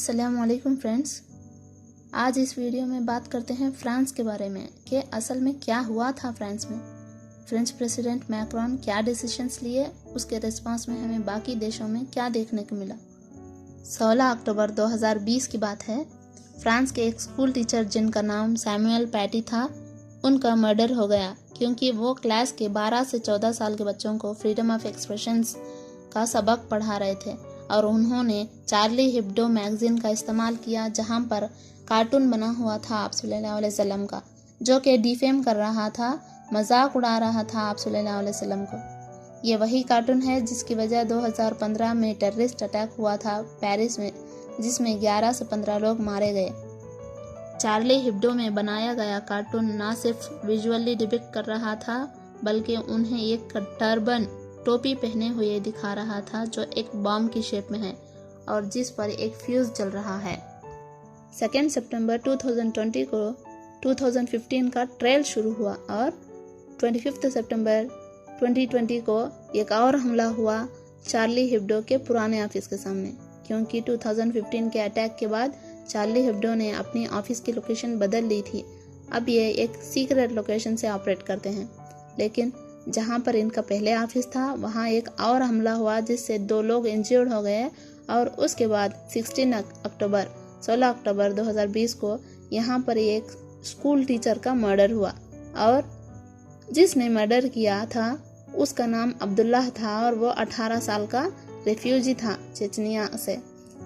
अस्सलामुअलैकुम फ्रेंड्स। आज इस वीडियो में बात करते हैं फ्रांस के बारे में कि असल में क्या हुआ था फ्रांस में। फ्रेंच प्रेसिडेंट मैक्रोन क्या डिसीजंस लिए, उसके रिस्पांस में हमें बाकी देशों में क्या देखने को मिला। 16 अक्टूबर 2020 की बात है। फ्रांस के एक स्कूल टीचर जिनका नाम सैमुअल पैटी था, उनका मर्डर हो गया क्योंकि वो क्लास के 12 से 14 साल के बच्चों को फ्रीडम ऑफ एक्सप्रेशंस का सबक पढ़ा रहे थे और उन्होंने चार्ली हिब्डो मैगजीन का इस्तेमाल किया, जहां पर कार्टून बना हुआ था आप सल्लल्लाहु अलैहि वसल्लम का, जो कि डिफेम कर रहा था, मजाक उड़ा रहा था आप सल्लल्लाहु अलैहि वसल्लम को। ये वही कार्टून है जिसकी वजह 2015 में टेररिस्ट अटैक हुआ था पेरिस में, जिसमें 11 से 15 लोग मारे गए। चार्ली हिब्डो में बनाया गया कार्टून न सिर्फ विजुअली डिपिक्ट कर रहा था, बल्कि उन्हें एक टर्बन टोपी पहने हुए दिखा रहा था जो एक बॉम्ब की शेप में है और जिस पर एक फ्यूज जल रहा है। 2 सितंबर 2020 को 2015 का ट्रायल शुरू हुआ और 25 सितंबर 2020 को एक और हमला हुआ चार्ली हिब्डो के पुराने ऑफिस के सामने, क्योंकि 2015 के अटैक के बाद चार्ली हिब्डो ने अपनी ऑफिस की लोकेशन बदल ली थी। अब ये एक सीक्रेट लोकेशन से ऑपरेट करते हैं, लेकिन जहां पर इनका पहले ऑफिस था वहां एक और हमला हुआ जिससे 2 लोग इंजर्ड हो गए और उसके बाद 16 अक्टूबर 2020 को यहां पर एक स्कूल टीचर का मर्डर हुआ और जिसने मर्डर किया था उसका नाम अब्दुल्लाह था और वो 18 साल का रेफ्यूजी था चेचनिया से।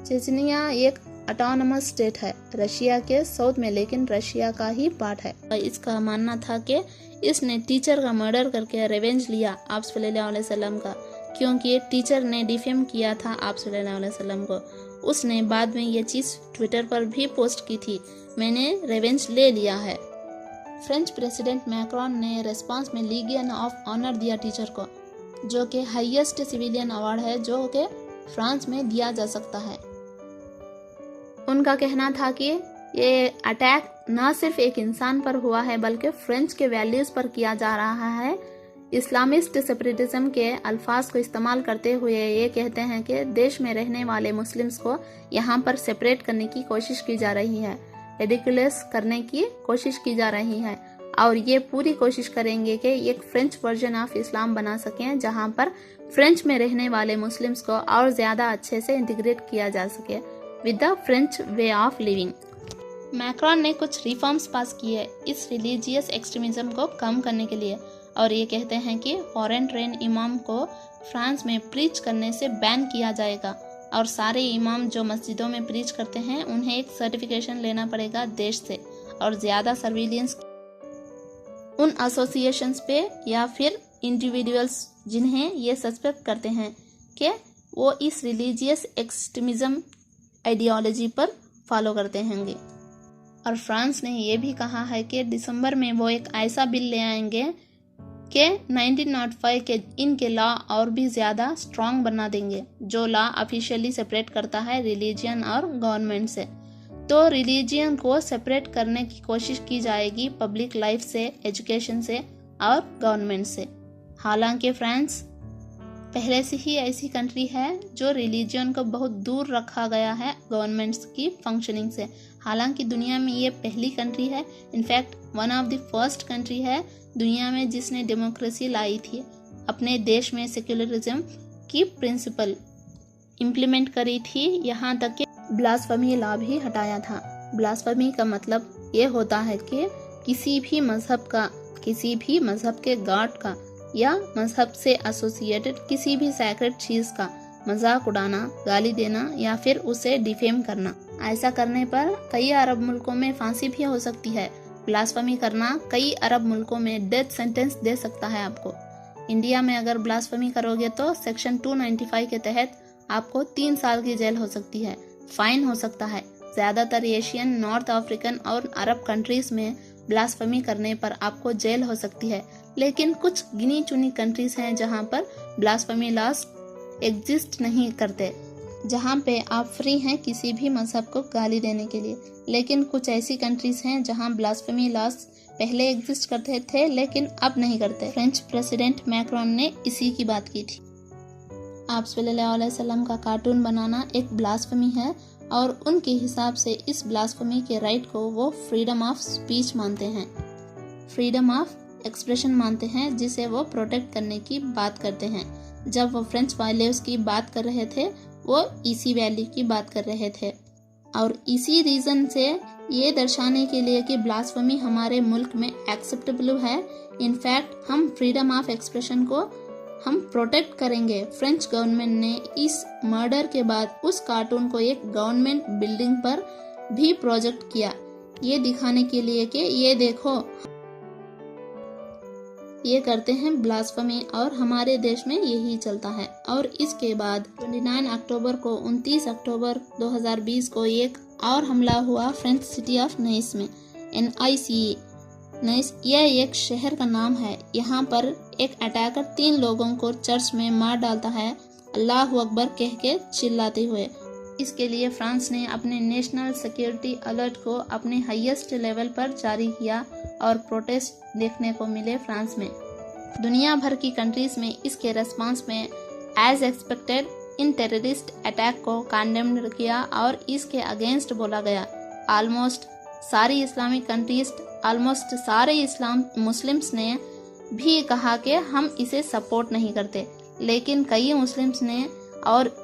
चेचनिया एक ऑटोनमस स्टेट है रशिया के साउथ में, लेकिन रशिया का ही पार्ट है। इसका मानना था कि इसने टीचर का मर्डर करके रिवेंज लिया आप सल्लल्लाहु अलैहि वसल्लम का, क्योंकि टीचर ने डिफेम किया था आप सल्लल्लाहु अलैहि वसल्लम को। उसने बाद में ये चीज़ ट्विटर पर भी पोस्ट की थी, मैंने रिवेंज ले लिया है। फ्रेंच प्रेसिडेंट मैक्रोन ने रिस्पांस में लीगियन ऑफ ऑनर दिया टीचर को, जो कि हाईएस्ट सिविलियन अवार्ड है जो कि फ्रांस में दिया जा सकता है। उनका कहना था कि ये अटैक न सिर्फ एक इंसान पर हुआ है बल्कि फ्रेंच के वैल्यूज पर किया जा रहा है। इस्लामिस्ट सेपरेटिज्म के अल्फाज को इस्तेमाल करते हुए ये कहते हैं कि देश में रहने वाले मुस्लिम्स को यहाँ पर सेपरेट करने की कोशिश की जा रही है, रेडिकुलस करने की कोशिश की जा रही है और ये पूरी कोशिश करेंगे कि एक फ्रेंच वर्जन ऑफ इस्लाम बना सकें जहाँ पर फ्रेंच में रहने वाले मुस्लिम्स को और ज्यादा अच्छे से इंटीग्रेट किया जा सके with the French way of living. Macron ने कुछ रिफॉर्म्स पास किए इस रिलीजियस एक्सट्रीमिज्म को कम करने के लिए और ये कहते हैं कि फॉरेन ट्रेन इमाम को फ्रांस में प्रीच करने से बैन किया जाएगा और सारे इमाम जो मस्जिदों में प्रीच करते हैं उन्हें एक सर्टिफिकेशन लेना पड़ेगा देश से और ज्यादा सर्विलियंस उन एसोसिएशंस पे या फिर इंडिविजुअल्स जिन्हें ये सस्पेक्ट करते हैं कि वो इस रिलीजियस एक्सट्रीमिज्म आइडियोलॉजी पर फॉलो करते होंगे। और फ्रांस ने यह भी कहा है कि दिसंबर में वो एक ऐसा बिल ले आएंगे कि 1905 के इनके लॉ और भी ज़्यादा स्ट्रॉन्ग बना देंगे, जो लॉ ऑफिशियली सेपरेट करता है रिलीजियन और गवर्नमेंट से। तो रिलीजियन को सेपरेट करने की कोशिश की जाएगी पब्लिक लाइफ से, एजुकेशन से और गवर्नमेंट से। हालांकि फ्रांस पहले से ही ऐसी कंट्री है जो रिलीजियन को बहुत दूर रखा गया है गवर्नमेंट्स की फंक्शनिंग से। हालांकि दुनिया में ये पहली कंट्री है, in fact one of the first country है दुनिया में जिसने डेमोक्रेसी लाई थी, अपने देश में सेक्युलरिज्म की प्रिंसिपल इम्प्लीमेंट करी थी, यहाँ तक कि ब्लास्फेमी लॉ भी हटाया था। ब्लास्फेमी का मतलब ये होता है कि किसी भी मजहब के गॉड का या मजहब से एसोसिएटेड किसी भी सैक्रेड चीज का मजाक उड़ाना, गाली देना या फिर उसे डिफेम करना। ऐसा करने पर कई अरब मुल्कों में फांसी भी हो सकती है। ब्लास्फेमी करना कई अरब मुल्कों में डेथ सेंटेंस दे सकता है आपको। इंडिया में अगर ब्लास्फेमी करोगे तो सेक्शन 295 के तहत आपको 3 साल की जेल हो सकती है, फाइन हो सकता है। ज्यादातर एशियन, नॉर्थ अफ्रीकन और अरब कंट्रीज में ब्लास्फेमी करने पर आपको जेल हो सकती है, लेकिन कुछ गिनी चुनी कंट्रीज हैं जहां पर ब्लास्फेमी लॉज एग्जिस्ट नहीं करते, जहां पे आप फ्री हैं किसी भी मजहब को गाली देने के लिए। लेकिन कुछ ऐसी कंट्रीज हैं जहां ब्लास्फेमी लॉज पहले एग्जिस्ट करते थे लेकिन अब नहीं करते। फ्रेंच प्रेसिडेंट मैक्रोन ने इसी की बात की थी। आप सल्लल्लाहु अलैहि वसल्लम का कार्टून बनाना एक ब्लास्फेमी है और उनके हिसाब से इस ब्लास्फेमी के राइट को वो फ्रीडम ऑफ स्पीच मानते हैं, फ्रीडम ऑफ एक्सप्रेशन मानते हैं, जिसे वो प्रोटेक्ट करने की बात करते हैं। जब वो फ्रेंच वैल्यूज की बात कर रहे थे वो इसी वैल्यू की बात कर रहे थे, और इसी रीज़न से ये दर्शाने के लिए कि ब्लास्फेमी हमारे मुल्क में एक्सेप्टेबल है, इनफैक्ट हम फ्रीडम ऑफ एक्सप्रेशन को हम प्रोटेक्ट करेंगे। फ्रेंच गवर्नमेंट ने इस मर्डर के बाद उस कार्टून को एक गवर्नमेंट बिल्डिंग पर भी प्रोजेक्ट किया, ये दिखाने के लिए कि ये देखो ये करते हैं ब्लास्फेमी और हमारे देश में यही चलता है। और इसके बाद 29 अक्टूबर को 29 अक्टूबर 2020 को एक और हमला हुआ फ्रेंच सिटी ऑफ नाइस में। NICE नाइस यह एक शहर का नाम है। यहाँ पर एक अटैकर 3 लोगों को चर्च में मार डालता है अल्लाह अकबर कह के चिल्लाते हुए। इसके लिए फ्रांस ने अपने नेशनल सिक्योरिटी अलर्ट को अपने हाईएस्ट लेवल पर जारी किया और प्रोटेस्ट देखने को मिले फ्रांस में। दुनिया भर की कंट्रीज में इसके रेस्पॉन्स में as expected in terrorist attack को कंडेम्ड किया और इसके अगेंस्ट बोला गया। ऑलमोस्ट सारी इस्लामिक कंट्रीज, ऑलमोस्ट सारे मुस्लिम्स ने भी कहा कि हम इसे सपोर्ट नहीं करते, लेकिन कई मुस्लिम्स ने और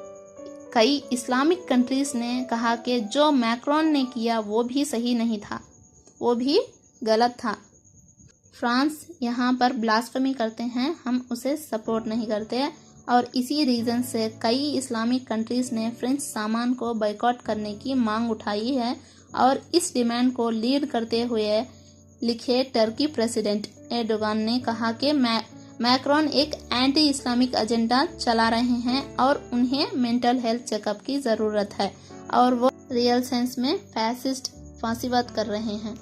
कई इस्लामिक कंट्रीज ने कहा कि जो मैक्रोन ने किया वो भी सही नहीं था, वो भी गलत था। फ्रांस यहाँ पर ब्लास्फेमी करते हैं, हम उसे सपोर्ट नहीं करते, और इसी रीज़न से कई इस्लामिक कंट्रीज ने फ्रेंच सामान को बायकॉट करने की मांग उठाई है। और इस डिमांड को लीड करते हुए लिखे टर्की प्रेसिडेंट एर्डोगान ने कहा कि मैक्रोन एक एंटी इस्लामिक एजेंडा चला रहे हैं और उन्हें मेंटल हेल्थ चेकअप की ज़रूरत है और वो रियल सेंस में फैसिस्ट फांसीवाद कर रहे हैं।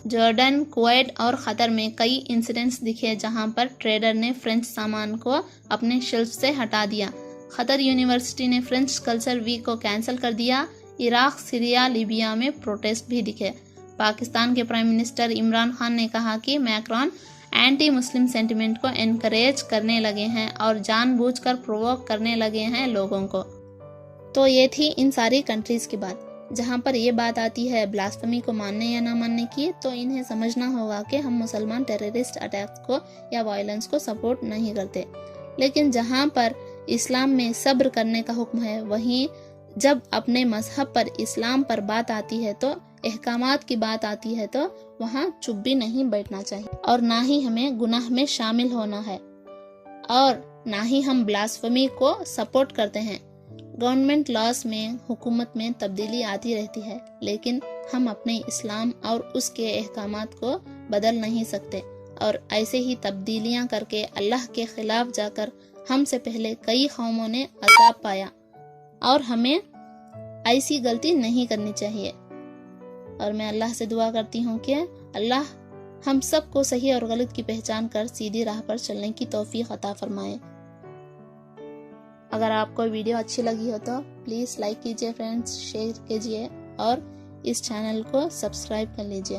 जॉर्डन, कुवैत और क़तर में कई इंसिडेंट्स दिखे जहां पर ट्रेडर ने फ्रेंच सामान को अपने शेल्फ से हटा दिया। क़तर यूनिवर्सिटी ने फ्रेंच कल्चर वीक को कैंसिल कर दिया। इराक, सीरिया, लीबिया में प्रोटेस्ट भी दिखे। पाकिस्तान के प्राइम मिनिस्टर इमरान खान ने कहा कि मैक्रोन एंटी मुस्लिम सेंटिमेंट को एनकरेज करने लगे हैं और जानबूझकर प्रोवोक करने लगे हैं लोगों को। तो ये थी इन सारी कंट्रीज की बात। जहाँ पर ये बात आती है ब्लास्फेमी को मानने या ना मानने की, तो इन्हें समझना होगा कि हम मुसलमान टेररिस्ट अटैक्स को या वायलेंस को सपोर्ट नहीं करते। लेकिन जहाँ पर इस्लाम में सब्र करने का हुक्म है, वहीं जब अपने मजहब पर, इस्लाम पर बात आती है, तो अहकामात की बात आती है, तो वहाँ चुप भी नहीं बैठना चाहिए और ना ही हमें गुनाह में शामिल होना है और ना ही हम ब्लास्फेमी को सपोर्ट करते हैं। गवर्नमेंट लॉस में, हुकूमत में तब्दीली आती रहती है, लेकिन हम अपने इस्लाम और उसके अहकामात को बदल नहीं सकते और ऐसे ही तब्दीलियां करके अल्लाह के खिलाफ जाकर हमसे पहले कई कौमों ने अज़ाब पाया और हमें ऐसी गलती नहीं करनी चाहिए। और मैं अल्लाह से दुआ करती हूँ कि अल्लाह हम सबको सही और गलत की पहचान कर सीधी राह पर चलने की तौफीक अता फरमाए। अगर आपको वीडियो अच्छी लगी हो तो प्लीज़ लाइक कीजिए फ्रेंड्स, शेयर कीजिए और इस चैनल को सब्सक्राइब कर लीजिए।